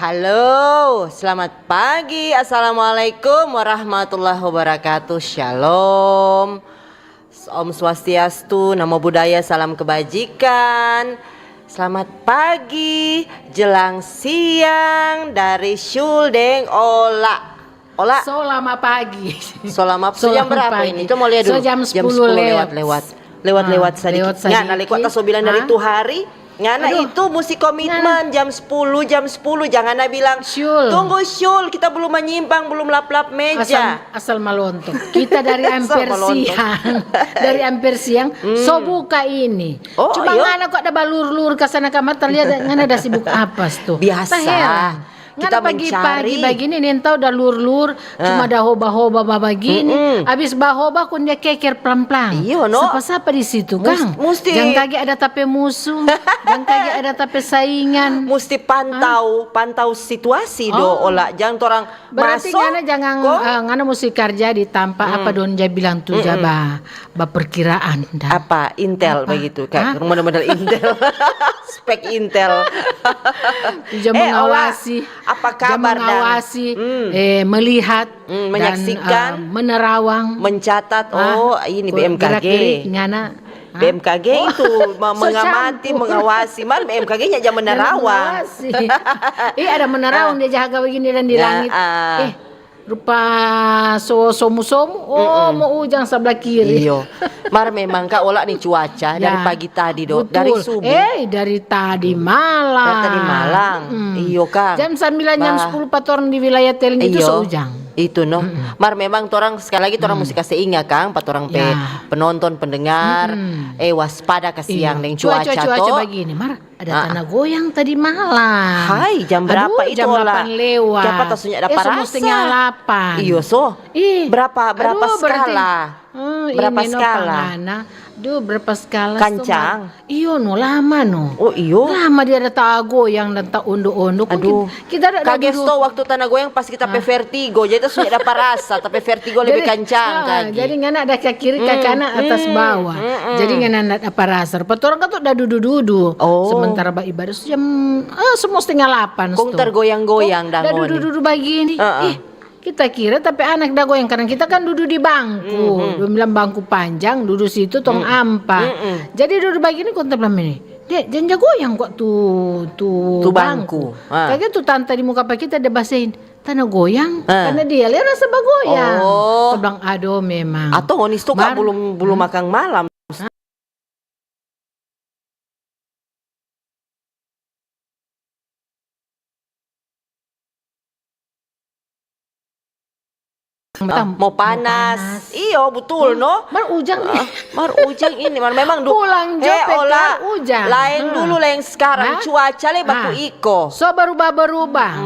Halo, selamat pagi. Assalamualaikum warahmatullahi wabarakatuh. Shalom. Om Swastiastu, Namo Buddhaya, salam kebajikan. Selamat pagi, jelang siang dari Shuldeng Ola. Ola. Selamat pagi. Selamat jam berapa pagi. ini? Coba mau lihat dulu. Jam 10 lewat sedikit. Nggak, nalik waktu so bilang dari itu hari. Ngana itu mesti komitmen jam 10 jangan bilang Syul. Tunggu Syul, kita belum menyimpang, belum lap-lap meja. Asal malontok. Kita dari hampir siang. Dari hampir siang so buka ini. Cuma ngana kok ada balur-lur ke sana kamar terlihat ngana ada sibuk apa tuh. Biasa. Kita pagi-pagi begini nih tahu dah lur-lur cuma dah hoba-hoba begini. Habis bahoba kun dia keker pelan-pelan. Iya no. Siapa di situ Kang? Mesti. Jangan kaget ada tape musuh, jangan kaget ada tape saingan. Mesti pantau situasi do Ola. Jangan orang berarti masuk. Berarti jangan ngana mesti kerja di tampak apa don dia bilang tuh jaba perkiraan. Apa Intel begitu kayak model Intel. Spek Intel. Dia mengawasi. Apa kabar mengawasi, melihat, menyaksikan, dan, menerawang, mencatat. Ini BMKG. Ngana. BMKG itu mengamati, mengawasi. Mal BMKG-nya aja menerawang. Ada menerawang dia jaga begini dan di langit. Rupa somu mau ujang sebelah kiri. Iyo. Mar memang Kak Ola nih cuaca dari pagi tadi do. Betul. Dari subuh. Dari tadi malam. Dari tadi malam. Iyo Kang. Jam 9 jam 10 patorang di wilayah Teling itu seujang. Itu no. Mar memang torang sekali lagi torang mesti kasih ingat Kang, patorang penonton pendengar waspada ke siang dengan cuaca begini. Mar ada tanah goyang tadi malam. Hai, jam berapa itu jam Ola? 8 lewat. Siapa tasunya ada parasa? Setengah 8. Iyo so. Berapa skala? Berapa skala? Berapa skala? Kancang. Iyo no lama no. Oh iyo. Lama dia ada tak goyang dan tak undo-undo. Kita kaget tuh waktu tanah goyang pas kita pe vertigo. Jadi itu sudah dapat rasa, tapi vertigo lebih kencang. Jadi ngana ada ke kiri ke kanan atas bawah. Jadi ngana ada apa rasa. Petorang kan tuh udah dudu-dudu. Sementara ibadah jam semua setengah 8. Kong tergoyang-goyang dah dudu-dudu begini. Kita kira tapi anak dah goyang karena kita kan duduk di bangku. Dia bilang bangku panjang, duduk situ tong ampa. Jadi duduk begini konten bilang ini. Dek, jangan goyang kok tuh bangku. Kayak tuh tante di muka pak kita debasin tanah goyang karena dia lihat rasa bagoyang. Kita bilang aduh memang. Atau ngonis tuh kak belum makan malam. Mau panas. Iyo betul no. Mar ujang ini memang pulang Ola ujang. Lain dulu lain sekarang cuaca le batu iko. So berubah.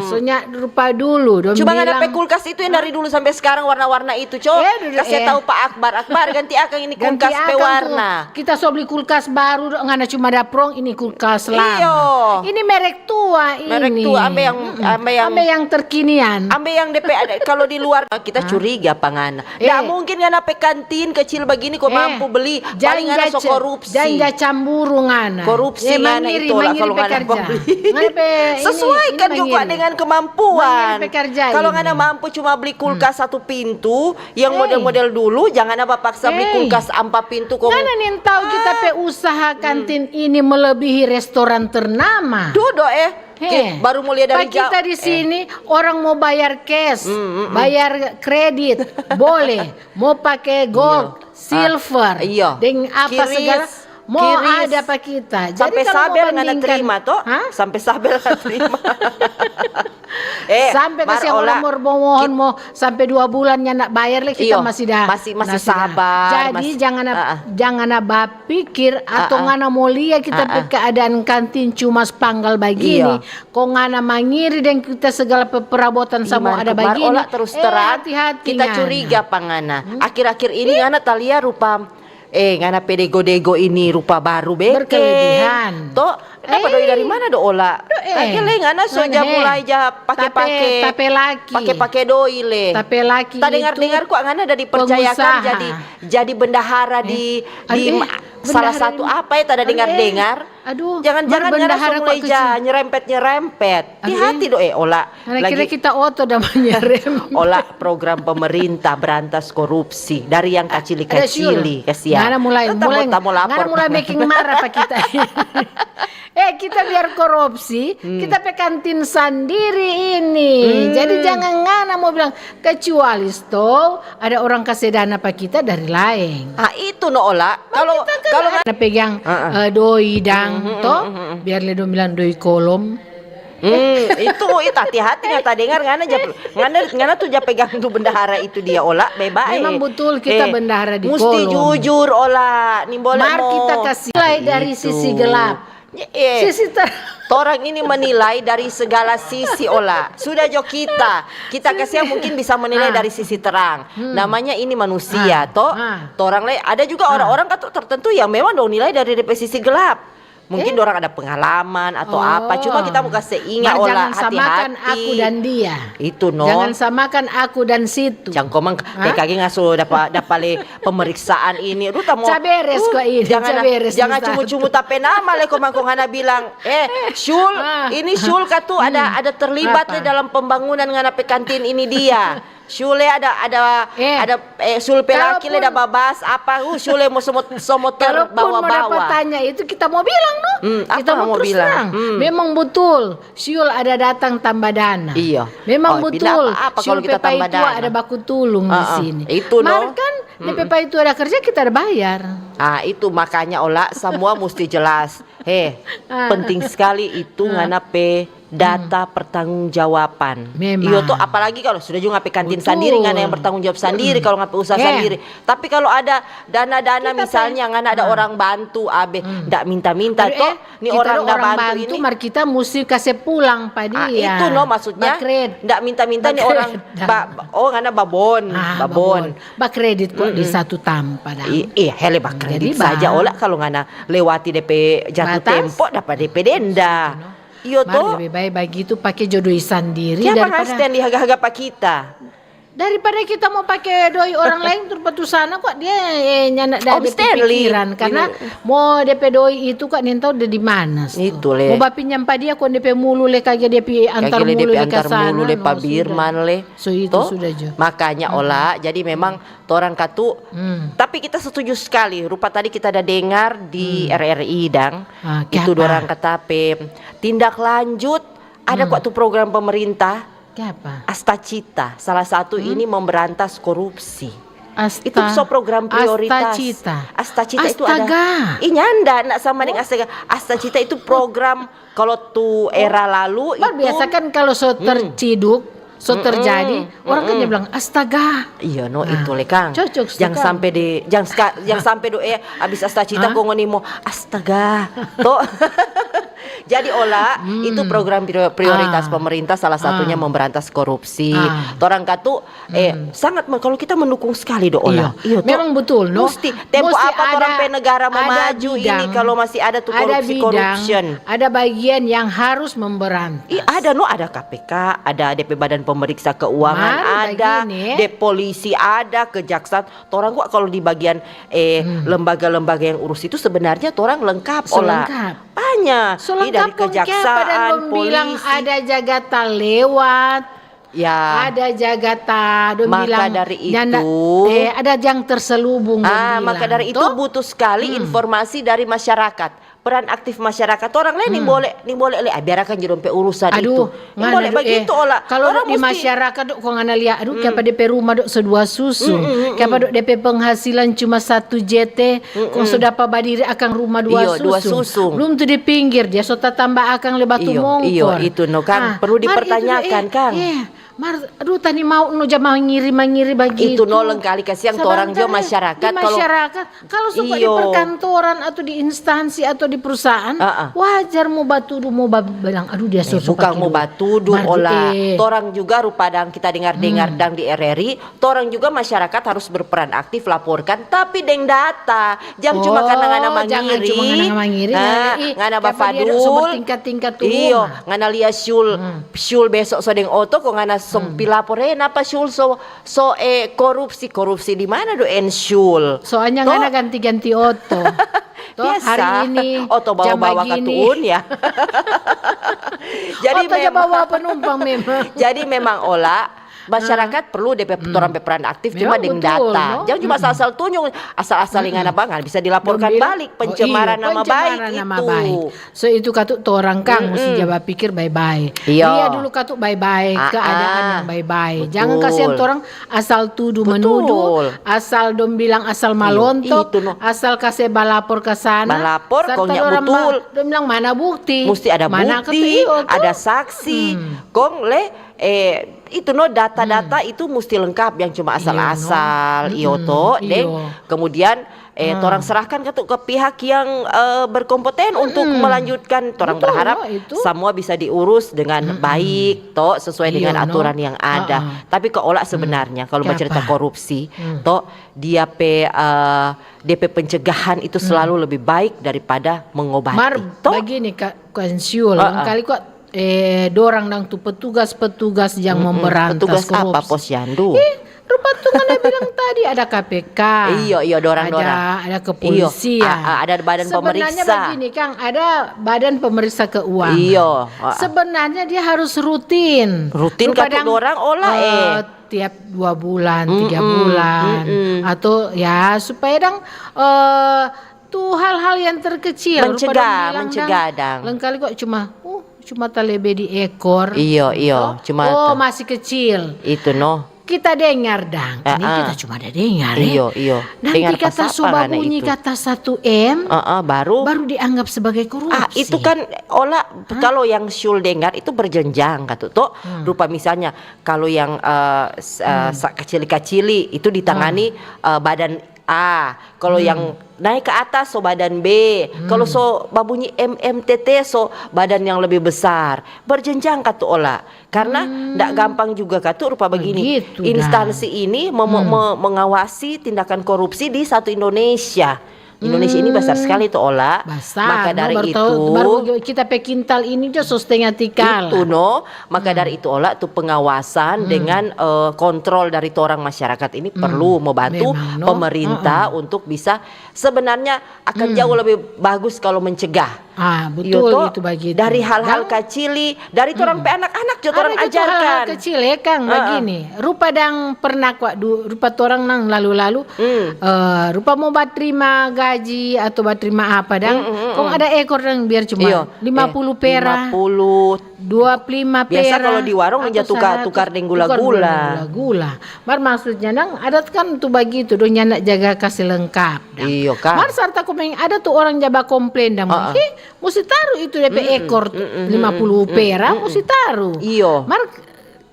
So rupa dulu. Coba nggak ada kulkas itu yang dari dulu sampai sekarang warna-warna itu kasih tahu Pak Akbar ganti akang ini kulkas pewarna. Kita so beli kulkas baru nggak cuma ada prong ini kulkas lama. Iyo. Ini merek tua ini. Merek tua ambe yang terkinian. Ambe yang DP ada kalau di luar kita curiga pangana. Nggak mungkin ngana pe kantin kecil begini kok mampu beli. Paling ngana so korupsi. Janja camburu ngana. Korupsi ngana itu lah kalau ngana beli. Sesuaikan juga dengan kemampuan. Kalau ngana mampu cuma beli kulkas satu pintu yang model-model dulu, jangan apa paksa beli kulkas 4 pintu kok. Ngana nih tahu kita pe usaha kantin ini melebihi restoran ternama. Dudo baru mulai dari kita di sini orang mau bayar cash, bayar kredit, boleh. Mau pakai gold, silver, dengan apa segala. Mau ada apa kita. Sampai sabar nggak terima toh? Sampai sabar nggak terima. Sampai kasih orang mohon mau sampai 2 bulannya nak bayar lagi kita masih sabar. Jadi jangan pikir atau ngana mau lihat kita keadaan kantin cuma sepanggal begini. Kok ngana mangiri dan kita segala perabotan sama ada begini. Terus terang kita curiga pangana. Akhir-akhir ini ngana talia rupa ngana pedego-dego ini rupa baru berkelebihan. Toh, kenapa doi dari mana do Ola? Kagak ngana soja mulai pakai doi le. Tape laki. Tak dengar kok ngana ada dipercayakan jadi bendahara di salah satu apa ya tak ada dengar. Aduh, Jangan-jangan bendahara ngana mulai nyerempet. Hati-hati do Ola. Kira kita oto namanya rem. Ola program pemerintah berantas korupsi dari yang kacili-kacili kasihan. Ngana mulai making marah pak kita. Kita biar korupsi, kita pe kantin sendiri ini. Jadi jangan ngana mau bilang kecuali ada orang kasih dana pak kita dari lain. Itu no Ola. Kalau ada pegang doi dang biar le dong bilang doi kolom. Itu hati-hati ngata dengar ngana tuh pegang tuh bendahara itu dia Ola bebas. Memang betul kita bendahara di mesti kolom. jujur Ola, nih boleh kita kasih nilai dari sisi gelap. Sisi orang ini menilai dari segala sisi Ola. Sudah jo kita kasih mungkin bisa menilai dari sisi terang. Namanya ini manusia orang lain ada juga orang-orang tertentu yang memang dong nilai dari sisi gelap. Mungkin orang ada pengalaman atau apa. Cuma kita mau kasih ingat Ola, jangan samakan hati-hati. aku dan dia. Itu no. Jangan samakan aku dan situ. Jangan komang PKG ngasuh dapat pemeriksaan ini. Aduh tamu. Caberes kok ini. Jangan cumu-cumu tapi nama le komang ngana bilang, Syul, ini Syul katu ada terlibat dalam pembangunan ngana pe kantin ini dia. Syule ada Syul pelaki le ada babas apa Syule mau semut terbawa-bawa. Kalau mau tanya itu kita mau bilang no. Kita mau terus bilang. Memang betul Syul ada datang tambah dana. Iya. Memang betul apa Syul kalau kita tambah itu dana? ada baku tulung di sini. Itu no. Kan DPP itu ada kerja kita ada bayar. Itu makanya Ola semua mesti jelas. Penting sekali itu ngana pe data pertanggungjawaban. Iyo tuh apalagi kalau sudah juga ngapain kantin sendiri nggak ada yang bertanggung jawab sendiri kalau ngapain usaha sendiri. Tapi kalau ada dana-dana misalnya nggak ada orang bantu ndak minta-minta toh nih orang ndak bantu ini. Mari kita mesti kasih pulang pak dia. Itu no maksudnya ndak minta-minta nih orang nggak ada babon. Bak kredit kok di satu tanpa dah. Iya hele bak kredit saja Ola kalau nggak lewati DP jatuh tempo dapat DP denda. Iyo toh lebih baik begitu pakai jodoh sendiri daripada stand di harga-harga pak kita. Daripada kita mau pakai doi orang lain terus sana kok dia nyanak dari pikiran karena mau DP doi itu kok nentau udah di mana itu le. Mau bapinnya nyampa dia kok DP mulu le kagak DP antar mulu le ke sana. Mulu le Pak Birman le. So itu sudah jo. Makanya Ola jadi memang orang katu tapi kita setuju sekali rupa tadi kita ada dengar di RRI dang itu orang kata tindak lanjut ada kok tuh program pemerintah apa? Astacita salah satu ini memberantas korupsi. Itu program prioritas. Astacita itu ada. Nyanda nak sama dengan Astacita itu program kalau tuh era lalu itu. Biasa kan kalau terciduk terjadi orang kan dia bilang astaga. Iya no itu le Kang. Cocok jangan sampai doa abis Astacita kok ngonimo astaga. Toh jadi Ola itu program prioritas pemerintah salah satunya memberantas korupsi. Orang katu sangat kalau kita mendukung sekali do Ola. Iya, memang betul no. Mesti tempo apa orang negara mau maju ini kalau masih ada tuh korupsi. Ada bagian yang harus memberantas. Ada no ada KPK, ada DP Badan Pemeriksa Keuangan, ada DP Polisi, ada Kejaksaan. Orang gua kalau di bagian lembaga-lembaga yang urus itu sebenarnya orang lengkap Ola. Banyak. Dari Kejaksaan, Polisi. Bilang ada Jagata lewat. Ya. Ada Jagata maka bilang dari itu ada yang terselubung. Maka dari itu butuh sekali informasi dari masyarakat. Peran aktif masyarakat orang lain nih boleh biarkan jerompe urusan itu. Boleh begitu Ola. Kalau di masyarakat kok ngana lihat kayak pada DP rumah sedua susu. Kayak pada DP penghasilan cuma 1 JT kok sudah apa badiri akan rumah dua susu. Belum tuh di pinggir dia sota tambah akan le batu mongkor. Iyo itu no Kang perlu dipertanyakan Kang. Aduh tani mau no jama ngiri begitu. Itu nolong kali kasihan orang juga masyarakat. Di masyarakat kalau suka di perkantoran atau di instansi atau di perusahaan wajar mau batudu mau bilang aduh dia susu bukan mau batudu Ola. Orang juga rupa dang kita dengar dang di RRI. Orang juga masyarakat harus berperan aktif laporkan tapi deng data. Jangan cuma karena ngana mangiri. Ngana bafadul. Tingkat-tingkat tuh. Iyo ngana lihat Syul besok sodeng oto kok ngana pilaporin apa Syul korupsi di mana do Syul soalnya nggak ganti-ganti oto Toh, hari ini Oto bawa-bawa katuun ya. Jadi bawa penumpang memang. Jadi memang Ola masyarakat perlu DP torang peran aktif cuma dengan data. Jangan cuma asal-asal tunjuk, asal-asal ingan apa nggak bisa dilaporkan balik pencemaran nama baik itu. So itu katuk torang kang mesti jawab pikir bye-bye. Dia dulu katuk bye-bye, keadaan yang bye-bye. Jangan kasihan torang asal tuduh menuduh, asal dom bilang asal malontok, asal kasih balapor ke sana. Balapor kau nyak betul. Dom bilang mana bukti? Mesti ada bukti, ada saksi. Kong itu data-data itu mesti lengkap, yang cuma asal-asal kemudian torang serahkan ke pihak yang berkompeten untuk melanjutkan. Torang berharap semua bisa diurus dengan baik sesuai dengan aturan yang ada. Tapi Ola sebenarnya kalau bercerita korupsi dia DP pencegahan itu selalu lebih baik daripada mengobati. Begini Kak Konsul, kali kok dorang dang tu petugas-petugas yang memberantas korupsi. Apa Posyandu? Rupa Tuhan bilang tadi ada KPK. Iya dorang. Ada kepolisian. Ada badan pemeriksa. Sebenarnya begini Kang, ada badan pemeriksa keuangan. Iya. Sebenarnya dia harus rutin. Rutin kan dorang tiap 2 bulan, 3 bulan atau ya supaya dang tuh hal-hal yang terkecil mencegah dang. Lengkali kok cuma talebe di ekor. Iya, cuma masih kecil. Itu Kita dengar dang. Ini kita cuma ada dengar Iya. Nanti kata soba bunyi kata 1M baru dianggap sebagai korupsi. Itu kan Ola kalau yang Syul dengar itu berjenjang kata rupa misalnya kalau yang kecil-kecili itu ditangani badan A. Kalau yang naik ke atas badan B. Kalau babunyi MMTT badan yang lebih besar. Berjenjang kata Ola. Karena ndak gampang juga kata rupa begini. Instansi ini mengawasi tindakan korupsi di satu Indonesia. Indonesia ini besar sekali tuh Ola. Maka dari baru kita pekintal ini aja setengah tikal. Itu maka dari itu Ola tuh pengawasan dengan kontrol dari orang masyarakat ini perlu membantu pemerintah untuk bisa sebenarnya akan jauh lebih bagus kalau mencegah. Betul itu begitu. Dari hal-hal kecil, dari orang anak-anak juga orang ajarkan. Hal-hal kecil ya Kang begini. Rupa dang pernah rupa orang nang lalu-lalu rupa mau terima gaji atau terima apa dang. Kok ada ekor dang biar cuma 50 perak. 25 perak. Biasa kalau di warung aja tukar dengan gula-gula. Maksudnya dang ada kan tuh begitu do nyanak jaga kasih lengkap dang. Iya kan. Sarta ada tuh orang jaba komplain dang. Mesti taruh itu DP ekor 50 perak mesti taruh. Iya.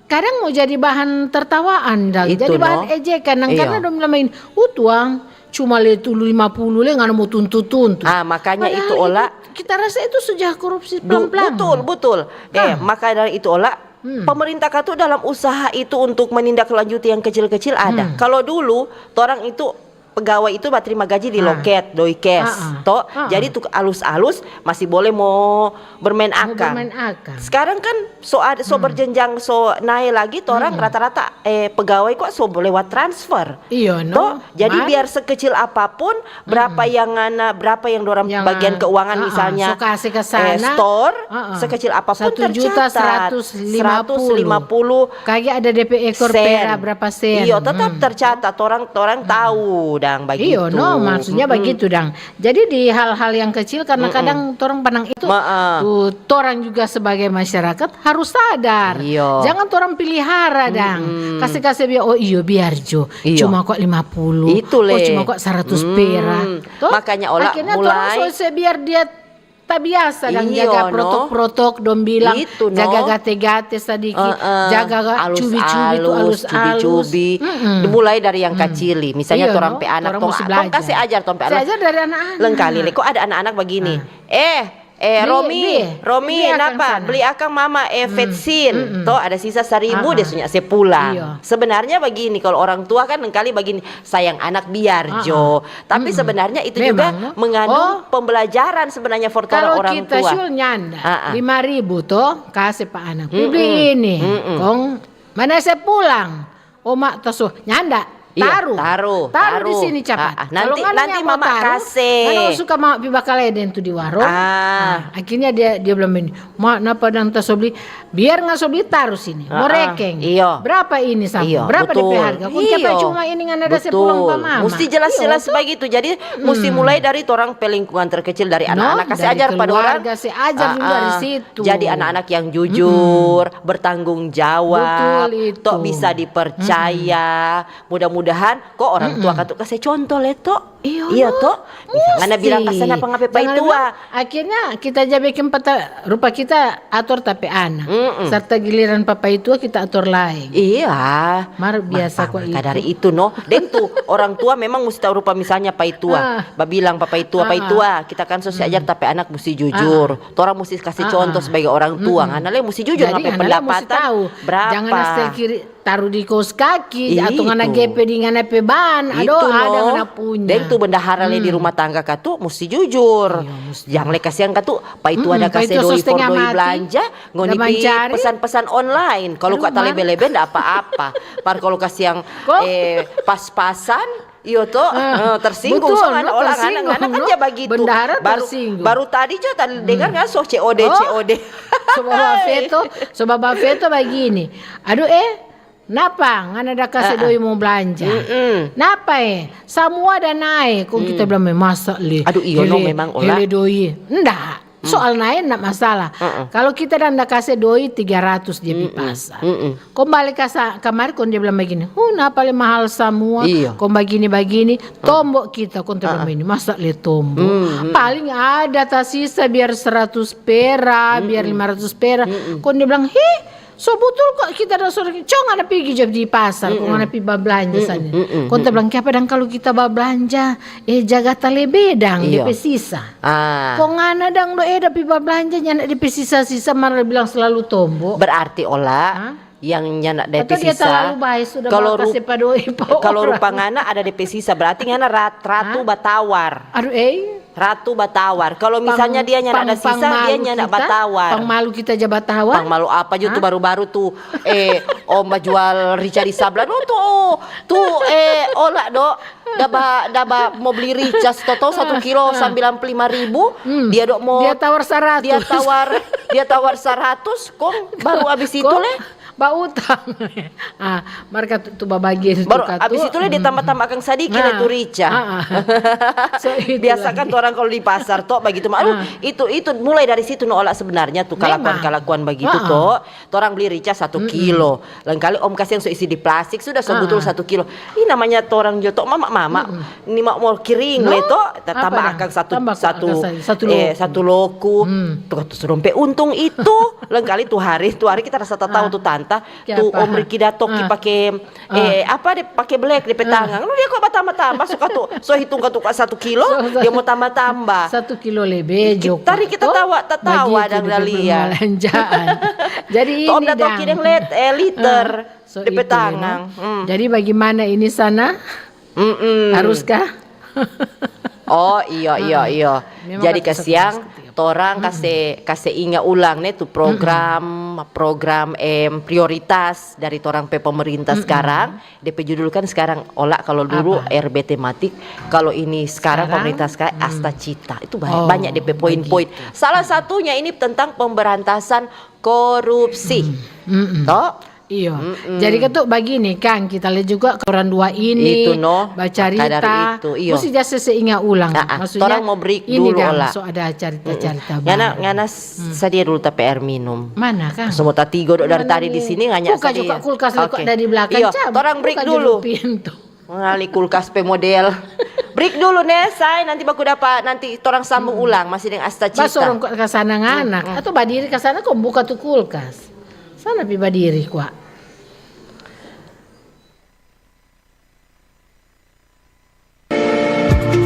Kadang mau jadi bahan tertawaan dang. Jadi bahan ejekan karena dong main tuang cuma letu 50 nggak mau tuntut. Makanya padahal itu Ola kita rasa itu sudah korupsi pelan-pelan. Betul. Maka dari itu Ola pemerintah katu dalam usaha itu untuk menindaklanjuti yang kecil-kecil ada. Kalau dulu orang itu pegawai itu terima gaji di loket, doi cash, jadi tuh alus-alus masih boleh mau bermain akang. Sekarang kan berjenjang naik lagi, orang rata-rata pegawai kok lewat transfer. Iya, jadi biar sekecil apapun, berapa yang dorang bagian keuangan misalnya, store, sekecil apapun tercatat. 150. Kayak ada DP ekor perak berapa sen. Iya, tetap tercatat. Orang tahu. Begitu. Iya, maksudnya begitu dang. Jadi di hal-hal yang kecil karena kadang orang pandang itu orang juga sebagai masyarakat harus sadar. Jangan orang pelihara dang. Kasih biar biar cuma kok 50. Cuma kok 100 perak. Makanya Ola mulai biar dia tak biasa dan jaga protok-protok dong bilang jaga gate-gate sedikit jaga cubi-cubi itu alus-alus dimulai dari yang kecil misalnya orang pe anak tong kasih ajar tong pe anak dari anak-anak lengkali kok ada anak-anak begini Romi kenapa beli akang mama vetsin ada sisa 1.000 dia sunya sepulang. Sebenarnya begini kalau orang tua kan lengkali begini sayang anak biar tapi sebenarnya itu juga mengandung pembelajaran sebenarnya for orang tua. Kalau kita sul nyanda 5.000 toh kasih pak anak beli ini kong mana saya pulang mak tasuh nyanda taruh. Taruh Di sini cepat. Nanti mama kasih. Kalau suka mama pi bakal eden tuh di warung. Akhirnya dia bilang begini, "Mak, napa dang tak sobli? Biar nggak sobli taruh sini. Mau rekeng. Iya. Berapa ini sama? Berapa DP harga? Kok kita cuma ini nggak ada sepulang pa mama." Mesti jelas-jelas begitu. Jadi mesti mulai dari orang pelingkungan terkecil, dari anak-anak kasih ajar pada orang. Kasih ajar dulu dari situ. Jadi anak-anak yang jujur, bertanggung jawab, tok bisa dipercaya. Mudah-mudahan kok orang tua katu kasih contoh leto. Iya toh. Jangan bilang kasana apa ngape pai tua. Akhirnya kita bikin rupa kita atur tapi anak. Serta giliran papai tua kita atur lain. Iya. Mar biasa kok itu. Dari itu no. Dan tuh orang tua memang mesti tahu rupa misalnya pai tua. Babilang papai tua. Kita kan sosial ajar tapi anak mesti jujur. Orang mesti kasih contoh sebagai orang tua. Anaknya mesti jujur ngapain pendapatan berapa. Jangan asal kiri taruh di kos kaki atau ngana GP di ngana ban. Aduh ada ngana punya. Dan tuh bendahara di rumah tangga katu mesti jujur. Jangan le kasihan katu pai tua ada kasih doi for doi belanja ngoni pi pesan-pesan online. Kalau kata lebe-lebe ndak apa-apa. Par kalau kasih yang pas-pasan iyo toh tersinggung soalnya orang anak kan ya begitu. Baru tadi jo tadi dengar nggak COD. Sobat Veto begini. Aduh napa nggak ada kasih doi mau belanja? Napa semua ada naik. Kok kita bilang masa le? Aduh iyo no memang olah. Doi ndak. Soal naik enggak masalah. Kalau kita dah kasih doi 300 dia di pasar. Kembali kemarin kon dia bilang begini, napa le mahal semua? Kon begini tombok kita kon bilang ini masa le tombok. Paling ada tersisa biar 100 perak, biar 500 perak. Kon dia bilang, so betul kok kita ada sore cong ada pergi job di pasar, kok ada pergi belanja sana. Kau bilang apa dan kalau kita belanja, jaga tali bedang DP sisa. Kok ngana dang do ada pergi belanja nyana DP sisa-sisa malah bilang selalu tombok. Berarti olah yang nyanak DP sisa. Kalau rupa ngana ada DP sisa berarti ngana ratu batawar. Aduh Ratu batawar. Kalau misalnya dia nyanak ada sisa, dia nyanak batawar. Pangmalu kita aja batawar. Pangmalu apa juga tuh baru-baru tuh om jual rica di Sablan tuh olah dok. Daba mau beli rica toto 1 kilo 95.000. Dia dok mau. Dia tawar 100. Dia tawar 100 kok baru abis itu le. Utang. Mereka tuh bagian baru abis itu dia tambah kang sadiki itu rica. Biasa kan tuh orang kalau di pasar toh begitu itu mulai dari situ olah sebenarnya tuh kelakuan begitu toh. Orang beli rica 1 kilo. Lain kali om kasih yang isi di plastik sudah sebutul 1 kilo. Ini namanya orang jotok mama. Ini mau kiring le toh tambah akang satu loku. Tuh serompe untung itu. Lain kali tuh hari kita rasa tahu tuh tante tuh om Riki Datoki pakai pakai black di petang. Lu dia kok tambah suka tuh hitung tuh 1 kilo dia mau tambah 1 kilo lebih jok. Tadi kita tawa dan lihat. Jadi om Datoki yang liter di petang. Jadi bagaimana ini sana? Haruskah? Oh iya. Jadi kesiang orang kasih ingat ulang nih tuh program prioritas dari orang pemerintah sekarang. DP judul kan sekarang olah kalau dulu RB tematik, kalau ini sekarang pemerintah sekarang Asta Cita. Itu banyak DP poin-poin. Salah satunya ini tentang pemberantasan korupsi. Toh? Iya. Jadi ketuk begini Kang, kita lihat juga koran 2 ini itu baca cerita. Mesti jasa seingat ulang. Maksudnya orang mau break dulu olah. So ada cerita-cerita. Ngana sedia dulu tapi air minum. Mana Kang? Semua tigo dari tadi di sini nganya buka juga kulkas dari belakang. Iya, orang break dulu. Mengali kulkas model. Break dulu nih, nanti baku dapat nanti orang sambung ulang masih dengan Asta Cita. Pas orang ke sana nganak atau badiri ke sana kok buka tuh kulkas. Sana pi badiri kuat.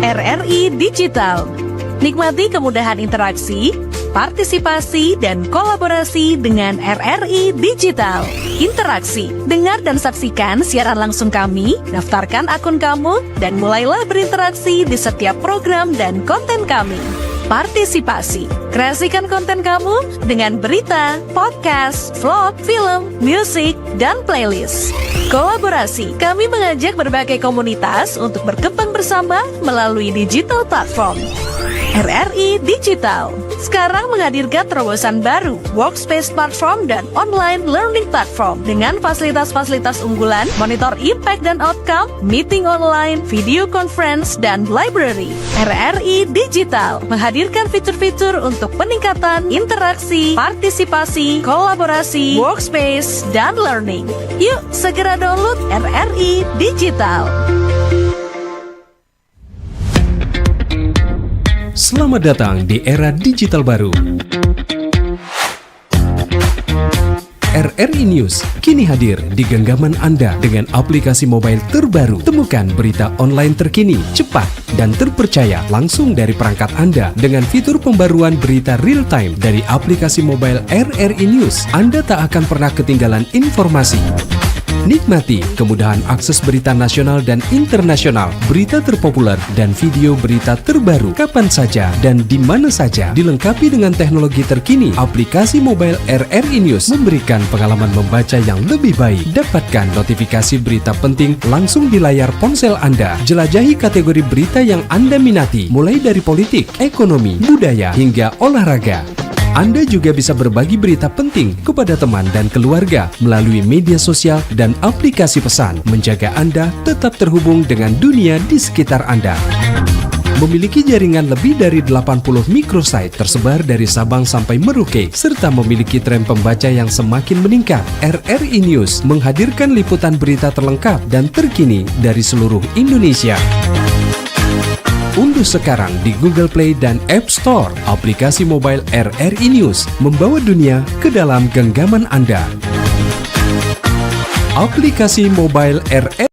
RRI Digital. Nikmati kemudahan interaksi, partisipasi, dan kolaborasi dengan RRI Digital. Interaksi, dengar dan saksikan siaran langsung kami, daftarkan akun kamu, dan mulailah berinteraksi di setiap program dan konten kami. Partisipasi. Kreasikan konten kamu dengan berita, podcast, vlog, film, musik, dan playlist. Kolaborasi. Kami mengajak berbagai komunitas untuk berkembang bersama melalui digital platform. RRI Digital sekarang menghadirkan terobosan baru, workspace platform dan online learning platform dengan fasilitas-fasilitas unggulan, monitor impact dan outcome, meeting online, video conference, dan library. RRI Digital menghadirkan fitur-fitur untuk peningkatan interaksi, partisipasi, kolaborasi, workspace, dan learning. Yuk segera download RRI Digital. Selamat datang di era digital baru. RRI News kini hadir di genggaman Anda dengan aplikasi mobile terbaru. Temukan berita online terkini, cepat, dan terpercaya langsung dari perangkat Anda dengan fitur pembaruan berita real time dari aplikasi mobile RRI News. Anda tak akan pernah ketinggalan informasi. Nikmati kemudahan akses berita nasional dan internasional, berita terpopuler, dan video berita terbaru kapan saja dan di mana saja. Dilengkapi dengan teknologi terkini, aplikasi mobile RRI News memberikan pengalaman membaca yang lebih baik. Dapatkan notifikasi berita penting langsung di layar ponsel Anda. Jelajahi kategori berita yang Anda minati, mulai dari politik, ekonomi, budaya, hingga olahraga. Anda juga bisa berbagi berita penting kepada teman dan keluarga melalui media sosial dan aplikasi pesan, menjaga Anda tetap terhubung dengan dunia di sekitar Anda. Memiliki jaringan lebih dari 80 microsite tersebar dari Sabang sampai Merauke, serta memiliki tren pembaca yang semakin meningkat. RRI News menghadirkan liputan berita terlengkap dan terkini dari seluruh Indonesia. Unduh sekarang di Google Play dan App Store aplikasi mobile RRI News, membawa dunia ke dalam genggaman Anda. Aplikasi mobile RRI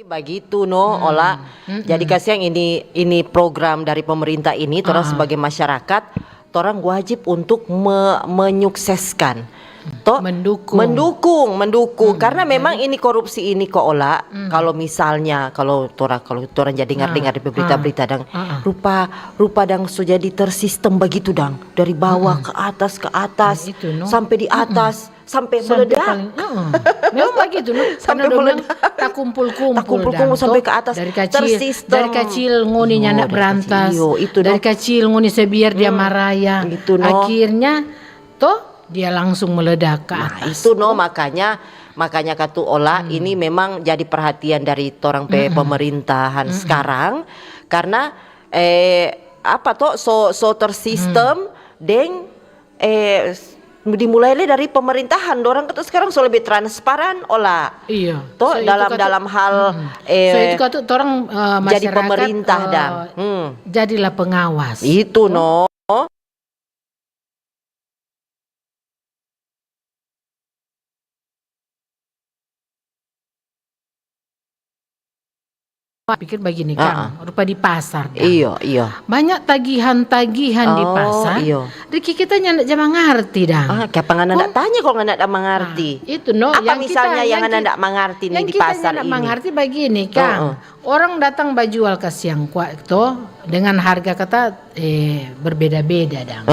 begitu Ola. Jadi kasihan ini program dari pemerintah ini, torang sebagai masyarakat, torang wajib untuk menyukseskan, mendukung, karena memang ini korupsi ini kok Ola. Kalau misalnya kalau torang jadi dengar di berita-berita dang rupa dang so jadi tersistem begitu dang dari bawah ke atas itu, sampai di atas. Sampai meledak. Memang begitu Sampai meledak. Tak kumpul-kumpul sampai ke atas. Dari kecil ngoninya nak berantas. Dari kecil ngoni sebiar dia maraya. Gitu, akhirnya dia langsung meledak ke atas. Itu makanya katu Ola ini memang jadi perhatian dari torang pemerintahan sekarang, karena so tersistem deng dimulai dari pemerintahan. Dorang kata sekarang so lebih transparan Ola. Iya. Dalam hal itu kata orang masyarakat jadi pemerintah jadilah pengawas. Itu pikir begini Kang, rupa di pasar. Iya. Banyak tagihan-tagihan di pasar. Riki kita nyandak jama ngerti dah. Kapan nggak tanya kalau nggak mengerti. Itu Apa yang misalnya yang nggak mengerti nih di pasar ini? Yang kita mengerti begini Kang. Orang datang bajual ke siang kuat dengan harga kata berbeda-beda dang.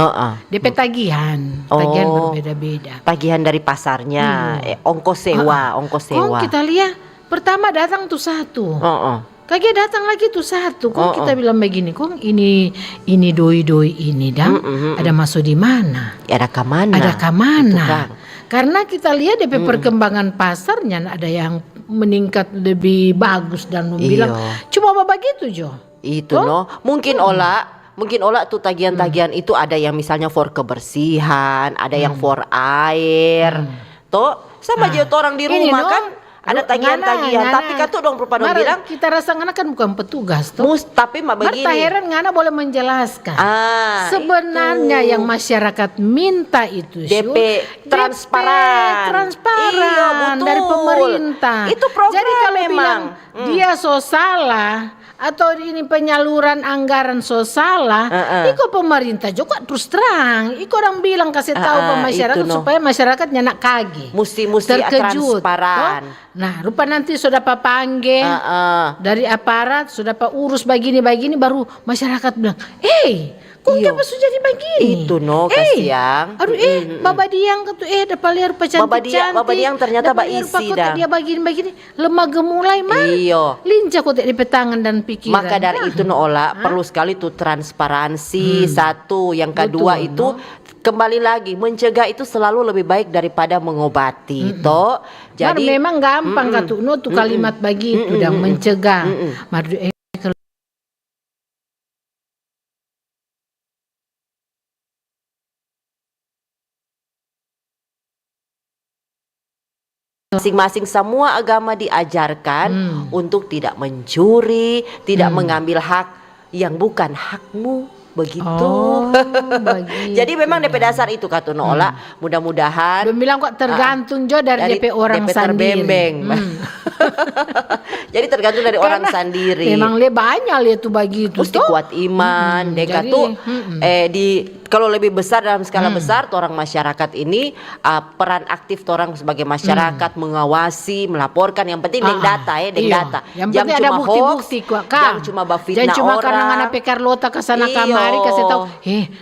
DP tagihan berbeda-beda. Tagihan dari pasarnya, ongkos sewa. Kok kita lihat pertama datang tuh satu. Kagak datang lagi tuh satu. Kok kita bilang begini, kok ini doi ini dang ada masuk di mana? Ada kamana? Karena kita lihat DP perkembangan pasarnya ada yang meningkat lebih bagus dan bilang cuma apa begitu Jo. Itu mungkin Ola tuh tagihan-tagihan itu ada yang misalnya for kebersihan, ada yang for air. Sama aja orang di rumah kan. Ada tagihan-tagihan, tapi katu dong perpaduan bilang kita rasa ngana kan bukan petugas tapi begini. Heran ngana boleh menjelaskan. Sebenarnya itu. Yang masyarakat minta itu DP transparan. Iya, dari pemerintah. Itu program jadi kalau memang bilang dia so salah atau ini penyaluran anggaran salah, iko pemerintah juga terus terang, iko orang bilang kasih tahu ke masyarakat supaya masyarakat nyanak kage. Mesti terkejut. transparan. Nah, rupa nanti sudah panggil dari aparat, sudah urus begini baru masyarakat bilang, kok kenapa sudah jadi begini? Itu kasiang. Aduh Baba Diang tuh dapat lihat cantik-cantik. Baba Diang ternyata isi dah. Dia begini lemah gemulai mah. Iyo. Lincah kok di petangan dan pikiran. Maka dari itu Ola perlu sekali tuh transparansi satu, yang kedua itu kembali lagi mencegah itu selalu lebih baik daripada mengobati. Toh. Jadi memang gampang tuh kalimat begitu dan mencegah. Masing-masing semua agama diajarkan untuk tidak mencuri, tidak mengambil hak yang bukan hakmu, begitu. Jadi memang DP dasar itu kata Ola, mudah-mudahan. Dia bilang kok tergantung dari DP orang DP sendiri. Jadi tergantung dari orang sendiri. Memang banyak tuh begitu. Mesti kuat iman, kalau lebih besar dalam skala besar, orang masyarakat ini peran aktif orang sebagai masyarakat mengawasi, melaporkan. Yang penting data data. Yang penting ada bukti-bukti kok. Jangan cuma bafitnah orang. Jangan cuma karena Pekar Lota kesana kamari kasih tahu,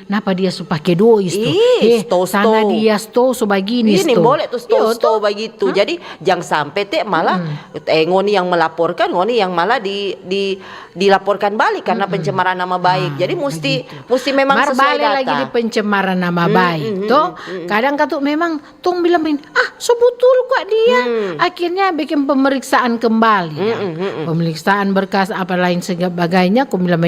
kenapa dia pakai doi itu? Sana dia sto begini ini boleh tuh sto begitu. Jadi jangan sampai malah ngoni yang melaporkan, ngoni yang malah dilaporkan balik karena pencemaran nama baik. Jadi mesti memang sesuai data. Lagi di pencemaran nama baik kadang katuk memang tung bilang sebetul kok dia akhirnya bikin pemeriksaan kembali pemeriksaan berkas apa lain sebagainya aku bilang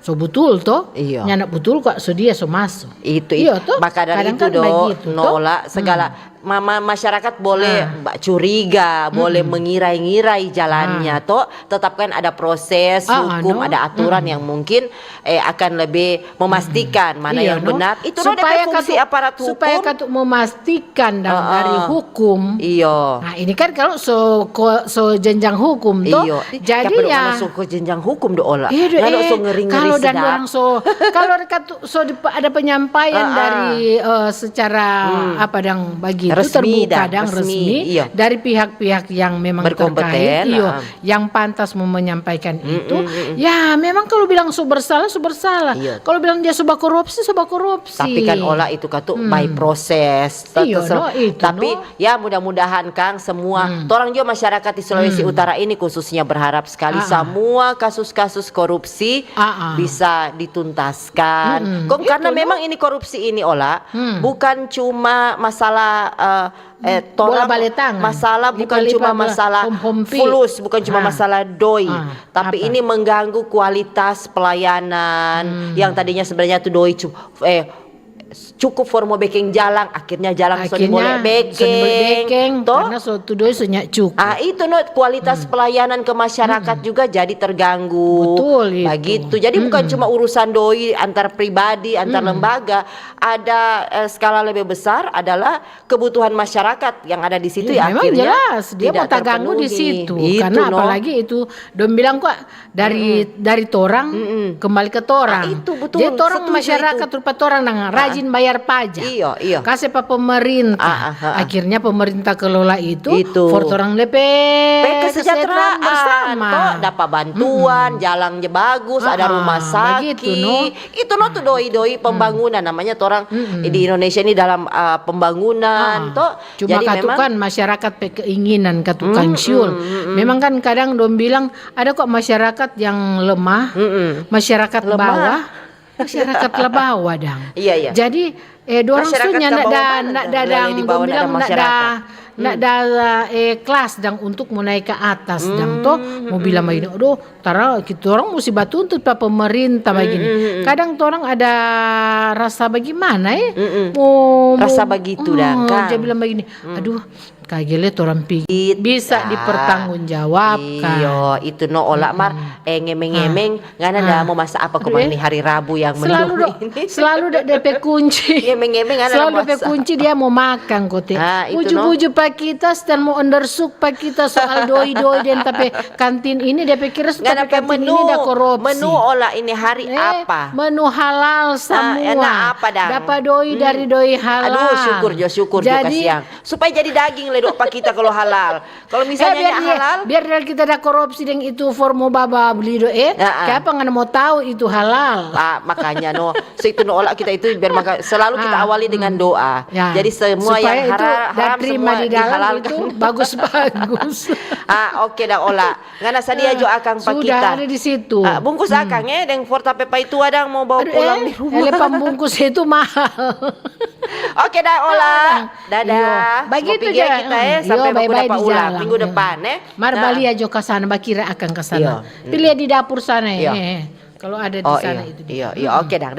so betul toh, nyanak betul kok dia masuk. Itu. Maka dari itu Ola segala masyarakat boleh curiga, boleh mengirai-ngirai jalannya toh, tetapkan ada proses hukum, ada aturan yang mungkin akan lebih memastikan mana yang benar. Itu supaya fungsi aparat hukum. Supaya katuk memastikan dari hukum. Nah, ini kan kalau so jenjang hukum toh. Jadi masuk ke jenjang hukum Ola. Kalau so ngeri-ngeri kalau dan orang kalau ada penyampaian dari secara bagi resmi terbuka dan resmi dari pihak-pihak yang memang terkait yang pantas menyampaikan itu ya memang kalau bilang bersalah kalau bilang dia sebab korupsi tapi kan Ola itu katuk by proses tapi ya mudah-mudahan Kang semua orang juga masyarakat di Sulawesi Utara ini khususnya berharap sekali semua kasus-kasus korupsi bisa dituntaskan karena memang ini korupsi ini Ola bukan cuma masalah masalah bukan cuma masalah fulus, bukan cuma masalah doi, tapi ini mengganggu kualitas pelayanan yang tadinya sebenarnya tuh doi cukup formo backing jalan, akhirnya jalan so boleh backing karena so tu doi senyak cukup. Itu kualitas pelayanan ke masyarakat juga jadi terganggu. Betul itu. Begitu. Jadi bukan cuma urusan doi antar pribadi, antar lembaga, ada skala lebih besar adalah kebutuhan masyarakat yang ada di situ memang akhirnya jelas dia mau terganggu di situ. Karena apalagi itu dom bilang kok dari torang kembali ke torang. Itu betul. Jadi torang masyarakat rupa torang rajin bayar pajak. Iya. Kasih pak pemerintah. Akhirnya pemerintah kelola itu. For orang kesejahteraan bersama. Dapat bantuan, jalannya bagus, ada rumah sakit. Begitu, itu tuh doi-doi pembangunan namanya orang di Indonesia ini dalam pembangunan Cuma jadi katukan masyarakat keinginan katukan syul. Memang kan kadang dom bilang ada kok masyarakat yang lemah, masyarakat bawah. Masyarakat bawah dang. Iya. Jadi dorang sunya nak dadang dom bilang nak ada kelas dang untuk mau naik ke atas dang toh mau bilang begini, aduh tara kita orang mesti batuntut pak pemerintah begini. Kadang orang ada rasa bagaimana mau rasa begitu dang kan. Dia bilang begini, aduh kagele orang pigit bisa dipertanggungjawabkan. Iyo, itu no ola mar ngemeng-ngemeng ngana dah mau masak apa kemarin nih hari Rabu yang mendung ini. Selalu DP kunci. Ngemeng-ngemeng ngana Selalu DP masak. kunci dia mau makan kote. Buju-buju pak kita dan mau undersuk pak kita soal doi-doi dan tapi kantin ini dia pikir tapi kantin ini ada korupsi. Menu olah ini hari apa? Menu halal semua. Enak apa dah? Dapat doi dari doi halal. Aduh, syukur jo kasihan. Supaya jadi daging ledok pak kita kalau halal. Kalau misalnya halal, biar kita ada korupsi dengan itu formo baba beli do siapa nggak mau tahu itu halal. Makanya no, itu no olah kita itu biar selalu kita awali dengan doa. Ya. Jadi semua supaya yang haram terima semua di dalam dihalalkan. itu bagus-bagus. Oke dah olah. Ngana sadia jo akang pak kita. Sudah ada di situ. Bungkus akang dan forta pepa itu ada mau bawa pulang di rumah. Pembungkus itu mahal. Oke dah olah. Dadah. Begitu aja kita sampai beberapa ulang minggu depan Marbali aja ke sana, Bakira akan ke sana. Pilih di dapur sana kalau ada di sana itu. Iya, oke dah.